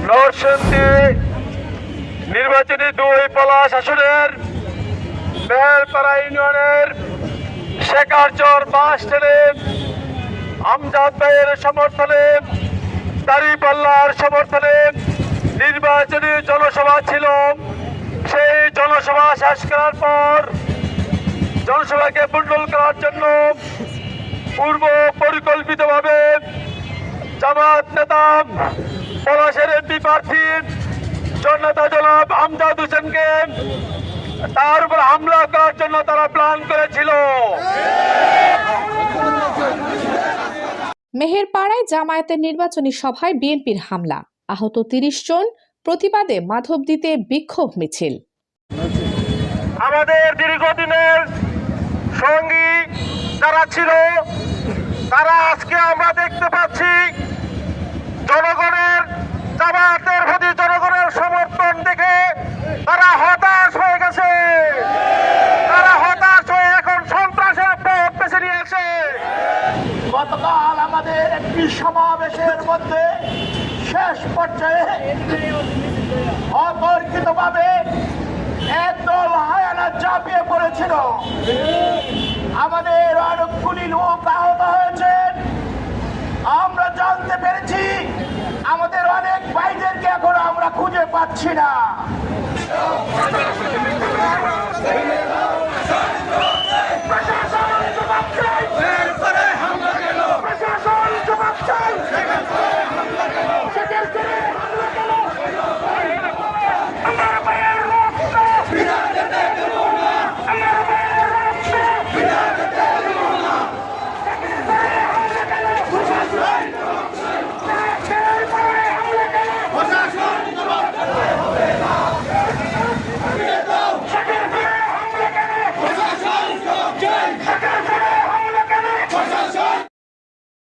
নরসিংদী নির্বাচনী 2 পলাশ আসনের মেহেরপাড়া ইউনিয়নের শেখারচর বাস স্ট্যান্ডে আমজাদ ভাইয়ের সমর্থনে দাঁড়িপাল্লার সমর্থনে নির্বাচনী জনসভা ছিল। সেই জনসভা শেষ করার পর জনসভাকে মণ্ডল করার জন্য পূর্ব পরিকল্পিতভাবে জামাত নেতা পলাশের এমপি প্রার্থী জননেতা জনাব আমজাদ হোসেনকে তার উপর হামলা করার জন্য তারা প্ল্যান করেছিল। মেহেরপাড়ায় জামায়াতের নির্বাচনী সভায় বিএনপির হামলা, আহত ৩০ জন, প্রতিবাদে মাধবদীতে বিক্ষোভ মিছিল। আমাদের দীর্ঘদিনের সঙ্গী যারা ছিল তারা আজকে আমরা দেখতে পাচ্ছি জনগণের জামায়াতের প্রতি জনগণের সমর্থন দেখে তারা হতাশ হয়ে গেছে। তারা হতাশ হয়ে এখন সন্ত্রাসের পথ বেছে নিয়েছে। গতকাল আমাদের একটি সমাবেশের মধ্যে শেষ পর্যায়ে অতর্কিতভাবে একদল হায়ানা চাপিয়ে পড়েছিল। আমাদের অনেকগুলি লোক আহত হয়েছেন। আমরা জানতে পেরেছি আমাদের অনেক ভাইদেরকে এখন আমরা খুঁজে পাচ্ছি না।